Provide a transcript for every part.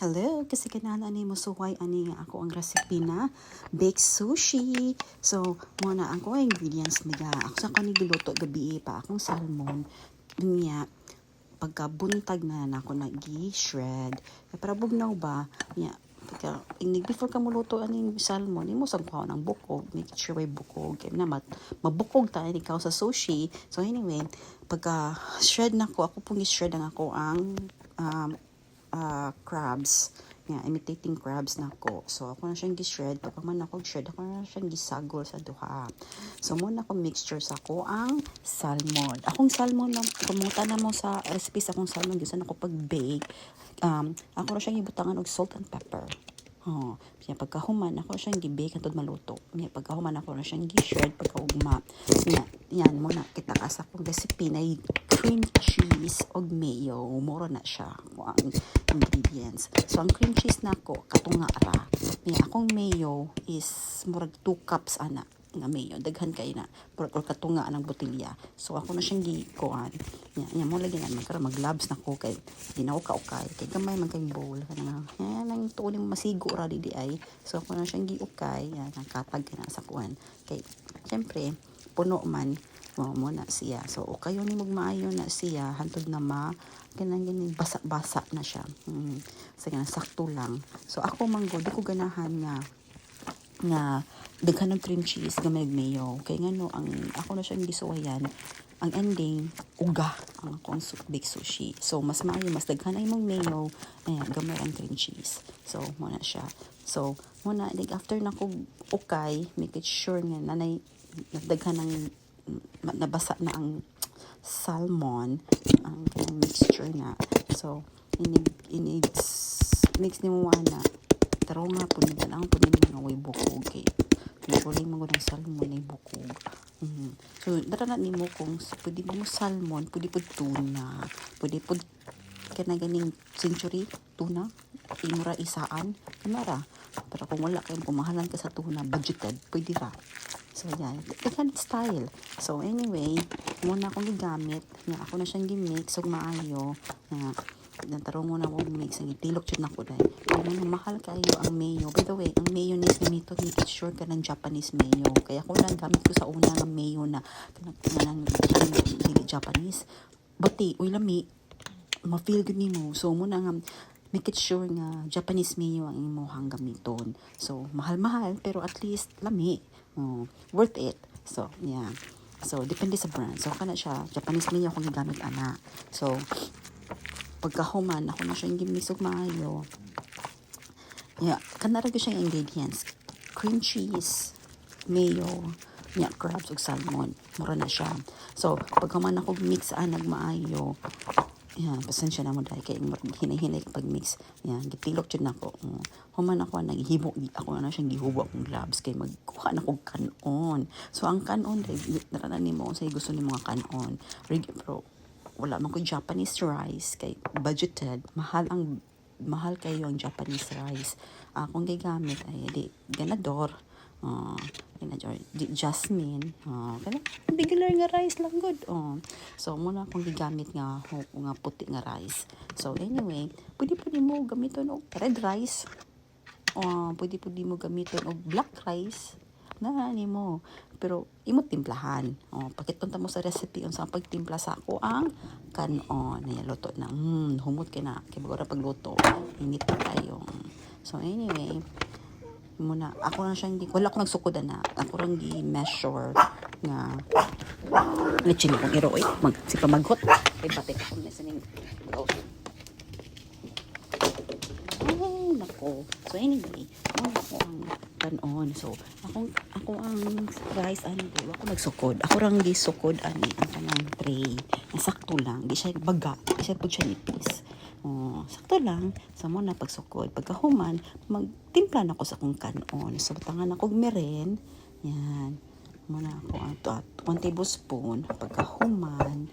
Hello, kasi kanana ni musuway ani nga ako ang recipe na baked sushi. So, muna ang ko ingredients niya. Ako sa kanig luto gabi pa akong salmon. Niya pagkabuntag na nako nagi-shred. Para bugnaw ba? Niya pagka before ka muluto aning salmon, imo sang kuha ng bukog, make sure may bukog. Kaya na mabukog ta ikaw sa sushi. So anyway, pagka shred nako, ako pong i-shred ang ako ang crabs. Yeah, imitating crabs na ko. So, ako na siyang gi-shred. Pag man ako shred, ako na siyang gisagol sa duha. So, muna ako mixture sa ko ang salmon. Akong salmon, kumuta na mo sa recipe sa akong salmon, gisan ako pag-bake. Ako na siyang ibutangan og salt and pepper. Kaya pagkahuman, ako na siyang gi-bake antod maluto. Kaya pagkahuman, ako na siyang gi-shred pagkaugma. Yan muna, kita ka sa akong recipe na cream cheese og mayo. Mura na siya ang ingredients. So, ang cream cheese na ko, katunga ra. Akong mayo is murag 2 cups ana nga mayo. Daghan kay na. Or katunga ng botilya. So, ako na siyang gikuan. Yan mo lagi na. Mag-labs na ko kay ginauka-ukay. Kay gamay man kay bowl. Yan ang tuuling masigo ra di ay. So, ako na siyang giukay. Yan, ang katag na sa kuan. Kay, syempre, puno man mo na siya. So, o kayo ni magmaayo na siya, hantod na ganang basa-basa na siya. So, sakto lang. So, ako manggo, di ko ganahan nga daghan ng cream cheese, gamay mayo. Kaya nga no, ako na siyang gisuwayan. Ang ending, uga ang akong baked sushi. So, mas maayo, mas daghan ay mong mayo, ayan, gamay ang cream cheese. So, muna siya. So, muna, like, after na ko ukay, make it sure nga nanay, daghan ng nabasa na ang salmon, ang mixture na. So, mix ni mo na. Taro nga po nila lang po nila nga way bukog. Okay. Nagulay mo ng salmon ay bukog. So, darana ni mo kung pwede mo salmon, pwede po tuna, pwede po kanaganing century tuna, imura isaan, kamara. Pero kung wala kayong pumahalan ka sa tuna, budgeted, pwede ra. So, yan. Different style. So, anyway, muna akong gigamit. Ako na siyang gimix. So, maayo. Natarong muna akong mix. Ang itilok siya na ko dahil. Kaya mahal kayo ang mayo. By the way, ang mayonnaise na nito, make it sure ka ng Japanese mayo. Kaya ako lang gamit ko sa una ng mayo na dili Japanese. Bati, uy lami, ma-feel good mo. So, muna nga, make it sure nga Japanese mayo ang imuhang gamiton. So, mahal-mahal, pero at least lami. Worth it. So, yeah. So, depende sa brand. So, kana siya, Japanese mayo akong gigamit ana. So, pagkahuman, ako na siyang gimisog maayo. Yeah, kanara siyang ingredients. Cream cheese, mayo, crabs ug salmon. Mura na siya. So, pagkahuman ako mix anag maayo, yan, pasensya na mo dahil kay hinay-hinay kapag mix. Yan, gitilok dyan ako. Human ako, naghihibok, ako na siyang gihubok akong gloves kay magkuha na akong kanon. So, ang kanon, naranan mo sa gusto ni mga kanon. Pero, wala man ko Japanese rice, kay budgeted, mahal kayo ang Japanese rice. Kung gigamit ay ganador. Jasmine, regular nga rice lang good. So muna akong gigamit nga puti nga rice. So anyway, pwede mo gamiton og red rice. Pwede mo gamiton og black rice. Nani mo. Pero imo timplahan. Pakitunta mo sa recipe unsa ang pagtimpla sa ako ang kanon. Ay luto na. Humot kay na kay bagora pagluto. Init pa tayo. So anyway, muna ako na siyang wala ko nagsukod na ako lang gi-measure nga lechon kong iroy si pamaghot kay batik ako na sining nako. So anyway, muna ako ang kanon. So ako ang rice ani di ako nagsukod. Ako rang gisukod ani ang kanang tray. Nasakto lang, di siya baga, di siya pud siya nipis. Sakto lang sa mo na pagsukod. Pagkahuman, magtimpla na ko sa kong kanon. So, tangan ako meren. Yan. Muna ako at 1 tablespoon. Pagkahuman,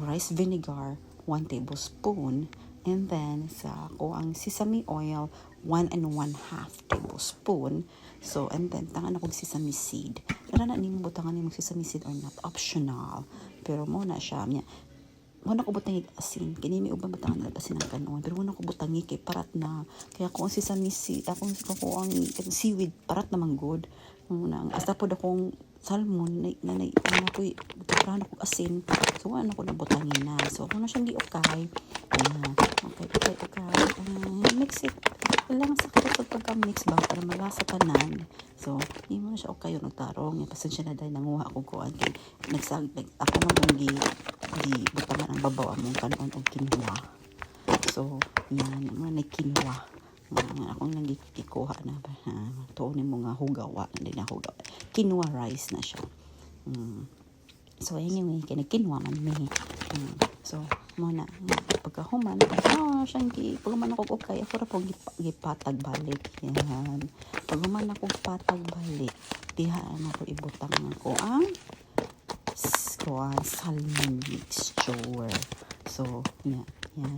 rice vinegar, 1 tablespoon. And then, sa ako ang sesame oil, 1 1/2 tablespoon. So, and then, tangan ako sesame seed. Kaya na mo butangan yung sesame seed or not, optional. Pero muna siya, wala ko butang asin, kini may uban butang na asin ang kanon, pero wala ko butang kay parat na, kaya kung si samisi, akong ko ang seaweed parat naman good, nang asta po akong salmon na ano ko na ko asin, so wala ko na butangin na, so ako na siyang giukay, okay, mix it, kailangan sa kusog pagka-mix ba para malasa tanan. So, hindi mo na siya okay yung nagtarong. Pasensya na dahil nanguha akong kuhan. Ako naman butangan ang babaw among kanon og kinwa. So, yan, mga nagkinwa. Akong nagkikuha na ba. Tuunin mo nga hugawa. Hindi na hugawa. Kinwa rice na siya. So, anyway, kinwa man may. So, muna, pagkahuman, paghuman ako okay, ako ra pong gipatag balik. Yan. Paghuman ako patag balik, dihaan ako ibutang ako ang salmon mixture. So, yan.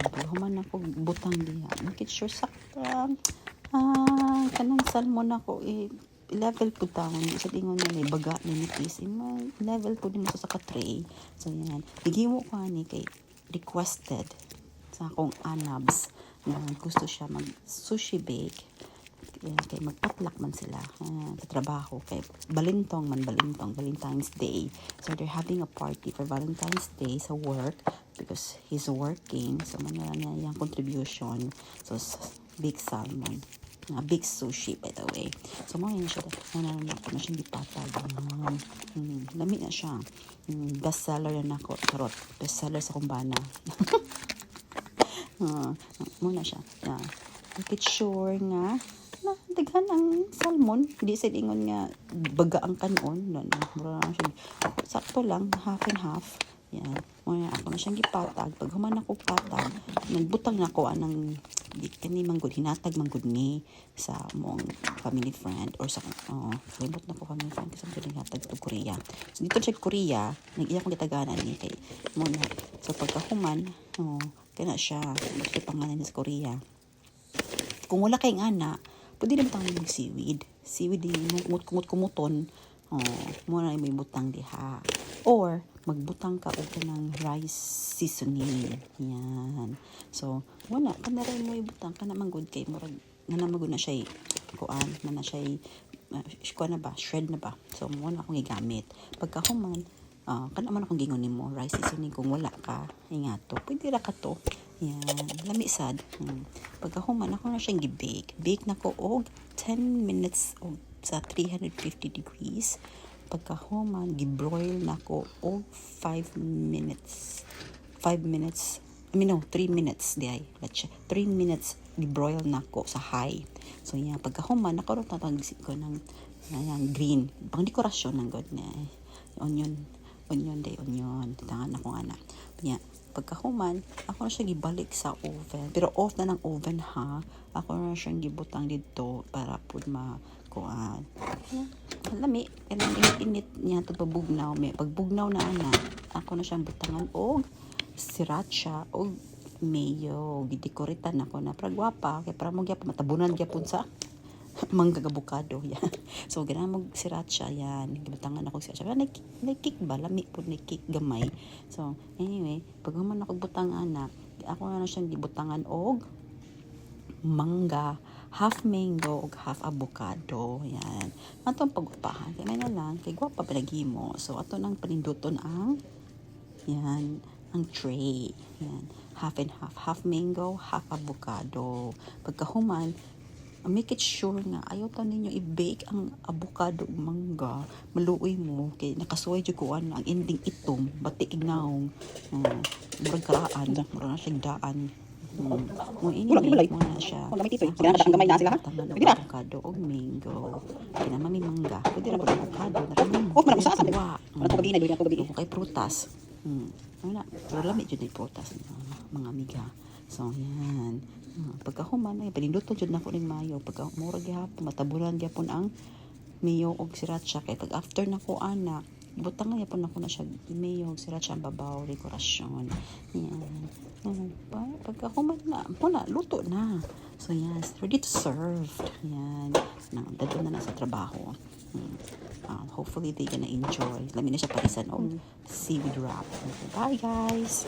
Paghuman ako butang diha. Make sure sakta. Kanang salmon ako level po taon sa tingon na may baga ni nipis level po din mo sa ka-tray. So yan, bigyan mo ko ni kay requested sa akong anabs na gusto siya mag sushi bake. Kay magpatlak man sila sa trabaho kay Valentine's Day, so they're having a party for Valentine's Day sa work because he's working, so manala niya yung contribution, so big salmon, big sushi by the way. So mo yun siya, ako na siyang dipatag. Lami na siya. Best seller na ako. Charot. Best seller sa kumbana. Muna siya. Make it sure nga na daghan ang salmon. Hindi sa ingon nga baga ang kanon. Sakto lang. Half and half. Yan. Muna ako na siyang gipatag. Pag human ako patag, nagbutang na ako anang kani manggod hinatag manggod ni sa mong family friend or sa libot na ko family friend kasi pwedeng hatag to Korea. So dito sa Korea nag-iya kong gitaganan ni kay mo na, so pagkahuman kana siya bakit pangalan niya sa Korea. Kung wala kay ana pwede naman tayo mag seaweed din kumuton mo na may butang diha or magbutang ka og kanang rice seasoning. Yan. So, wala kana rin mo ibutang kana manggod kay murag nanamagod na siya kuan na siya kuan na ba shred na ba. So, mo na akong gigamit. Pagkahuman kana man akong gingon nimo rice seasoning kung wala ka ingato. Pwede ra ka to. Yan. Lami sad. Pagkahuman ako na siyang gi-bake. Bake na ko og 10 minutes sa 350 degrees. Pagkahuman, gibroil na ko og 3 minutes. 3 minutes diay. 3 minutes gibroil na ko sa high. So yan, pagkahuman nakaroon tatagsi ko ng green. Pang dekorasyon ng god na onion. Tangan ako ana. Yan. Pagkahuman, ako na siya gibalik sa oven. Pero off na ng oven ha. Ako na siyang gibutang dito para pud makuan. Lami, init niya ito pabugnaw. Pagbugnaw na ana, ako na siyang butangan og sriracha og mayo. Gidekoritan ako na para gwapa. Kaya para mo gyapon matabunan gyapon sa mangga avocado. Yan. So, ganahan mo sriracha yan. Gibutangan ako sriracha. Nag-kick ba? Lami po nag-kick gamay. So, anyway, pag human ako butangan na, ako na siyang gibutangan og mangga, half mango, og half avocado. Yan. Atong pagwapahan. Kaya may na lang, kay gwapa pinagimo. So, ato nang paninduton ang ang tray. Yan. Half and half. Half mango, half avocado. Pagkahuman, make it sure nga ayaw ta ninyo i-bake ang avocado ug mangga maluoy mo kay nakasuway jud ko ang ending itom bati ingnaw murag karaan murag na siya daan mo ini mo na siya gamay na sila ha pwede na avocado ug mango kina mami mangga pwede ra pud avocado na rin mara usa sa diwa kay prutas wala pero lami jud ni prutas mga amiga. So yan pagkahuman ay paninduton jud nako ning mayo pagka mura gyapon mataburan gyapon ang mayo og sriracha kay pag after nako ana ibutangan gyapon nako na siya mayo og sriracha ang babaw dekorasyon yan pagkahuman na luto na so yes ready to serve yan dadto na sa trabaho hopefully they gonna enjoy lami na siya parisan og seaweed wrap. Bye guys.